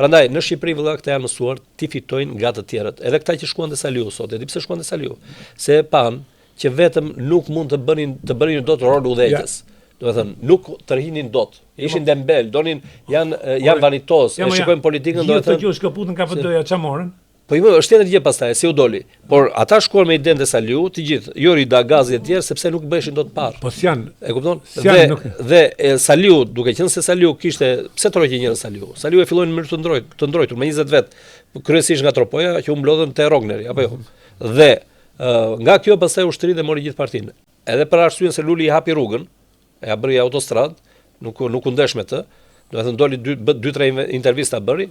Prandaj në Shqipëri vëlla këta janë mësuar ti fitojnë nga të tjerët. Edhe këta që shkuan te Saliu sot, e di pse shkuan te Saliu. Se e pan që vetëm nuk mund të bënin dot rol udhëheqës. Do të thënë, nuk tërhinin dot. Ishin dembel, janë vanitos, e shikojnë politikën, do të thënë. Gjithë që shkëputën KPD-ja ç'a morën? Po është tjetër gjë pastaj, si u doli. Por ata shkuan me idenë të Saliu, të gjithë, Jori Dagazi e tjerë sepse nuk bëheshin dot parë. Po s'janë. E kupton? Dhe Saliu, duke qenë se Saliu kishte, pse troqi njërin Saliu? Saliu e filloi në mënyrë të ndrojtur me 20 vet, kryesisht nga Tropoja, që u mblodhën te Rogneri, apo jo. Dhe nga kjo pastaj ushtri dhe mori gjithë partinë. Edhe për arsyeën se Luli i hapi rrugën, e bëri autostradë, nuk u ndesh me të. Do të thënë doli 2-3 intervista bëri.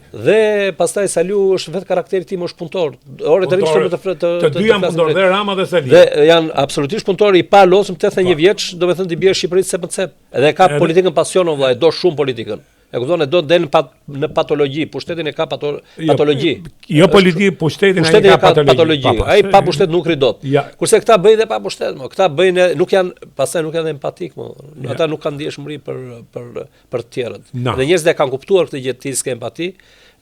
Dhe pastaj Saliu është vetë karakteri tim, është punëtor. Orë të rishtë të dy janë punëtor, dhe Rama dhe Saliu. Dhe janë absolutisht punëtor, i pa losëm 81 vjeç, do të thënë të bjerë Shqipërisë cep në cep. Edhe ka politikën pasion, vëlla, e do shumë politikën. E kupton, e do të del në patologji, pushtetin e ka patologji. Jo politikë, pushtetin e ka patologji. Ai pa pushtet nuk ri dot. Kurse këta bëjnë dhe pa pushtet, këta bëjnë pastaj nuk janë empatik, ata nuk kanë ndjeshmëri për të tjerët. Dhe njerëzit e kanë kuptuar këtë gjë të s'ka empati,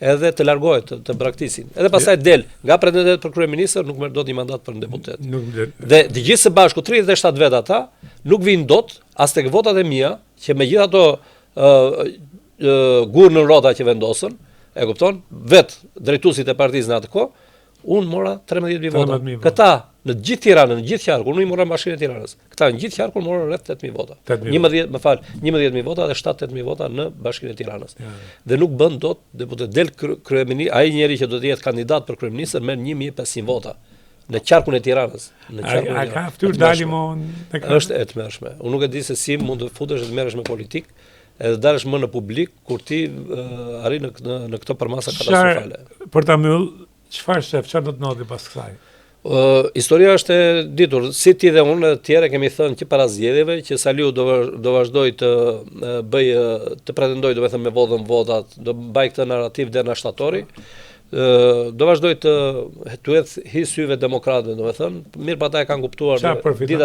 edhe të largohet, të braktisin. Edhe pastaj del nga pretendet për kryeministër, nuk merr dot një mandat për deputet. Dhe të gjithë së bashku 37 vet ata nuk vinë dot as tek votat e mia, që megjithatë gurë në rrota që vendosën, e kupton, vetë drejtuesit e partisë në atë kohë, unë mora 13.000 vota. Këta në gjithë Tiranën, në gjithë qarkun, unë i mora në Bashkinë e Tiranës. Këta në gjithë qarkun morën rreth 8.000 vota. 11.000 vota dhe 7-8.000 vota në Bashkinë e Tiranës. Dhe nuk bën dot deputet del kryeministri, ai njeri që do të jetë kandidat për kryeministër merr 1.500 vota në qarkun e Tiranës. A ka fytyrë Dalimon? Është e tmerrshme. Unë nuk e di se si mund të futesh të merresh me politikë edhe dalësh më në publik kur ti arrin në këto përmasa katastrofale. Për ta mbyll, çfarë do të ndodhi pas kësaj? Historia është e ditur, si ti dhe unë të tjerë kemi thënë që para zgjedhjeve që Saliu do vazhdoj të pretendoj, do të thënë me votat, do mbaj këtë narrativ deri në shtatori. Do vazhdoj të jetë hysyve demokratëve, do të thënë, mirë pa ata e kanë kuptuar,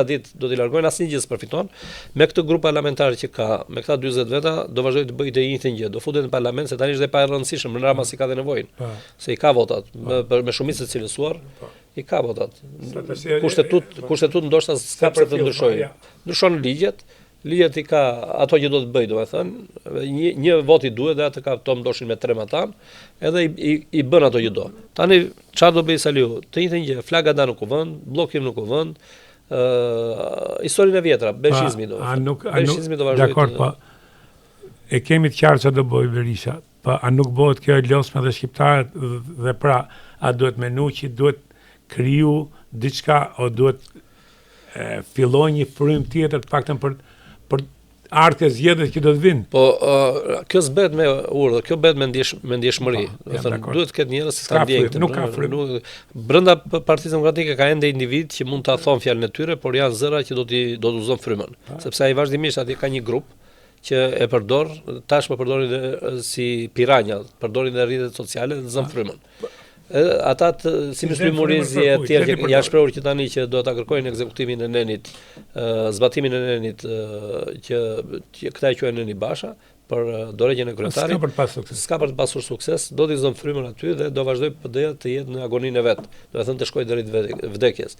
ditë do t'i largojnë, asnjë gjë s'përfiton. Me këtë grup parlamentar që ka, me këta 40 veta, do vazhdoj të bëj të njëjtën gjë, do futet në parlament, se tani është pa e rëndësishëm, në Rama si ka dhe nevojën. Se i ka votat, me shumicë të cilësuar, i ka votat. Kushtetut ndoshta s'ka pse të ndryshojë. Ndryshon ligjet i ka ato që do të bëj, do të thënë, një vot i duhet dhe atë ka to ndoshin me 3 matan, edhe i bën ato që do. Tani çfarë do bëj Saliu? Të njëjtën gjë, flaga da nuk u vën, bllokim nuk u vën, historinë e vjetra, beshizmi do. Beshizmi do vazhdoj. Dakor, po. E kemi të qartë çfarë do bëj Berisha. Po a nuk bëhet kjo e losme dhe shqiptarët dhe pra a duhet menuqi, duhet kriju diçka o duhet filloj një frym tjetër të paktën për artë e zgjedhjet që do të vinë. Po, kjo s'bëhet me urdhë, kjo bëhet me ndjeshmëri. Duhet të ketë njerëz që s'kan ndjenjë. Nuk ka frym. Brenda Partisë Demokratike ka ende individ që mund ta thonë fjalën e tyre, por janë zëra që do të uzon frymën. Sepse ai vazhdimisht atje ka një grup që e përdor, tash po përdorin si piranja, përdorin në rrjetet sociale dhe zën frymën. Ata si Myslim Murizi e tjerë që janë shprehur që tani që do ta kërkojnë ekzekutimin e Nenit, zbatimin e Nenit që këta e quajnë Neni Basha për dorëgjën e kryetarit. S'ka për të pasur sukses, do t'i zon frymën aty dhe do vazhdoj PD-ja të jetë në agoninë e vet. Do të thënë të shkojë deri të vdekjes.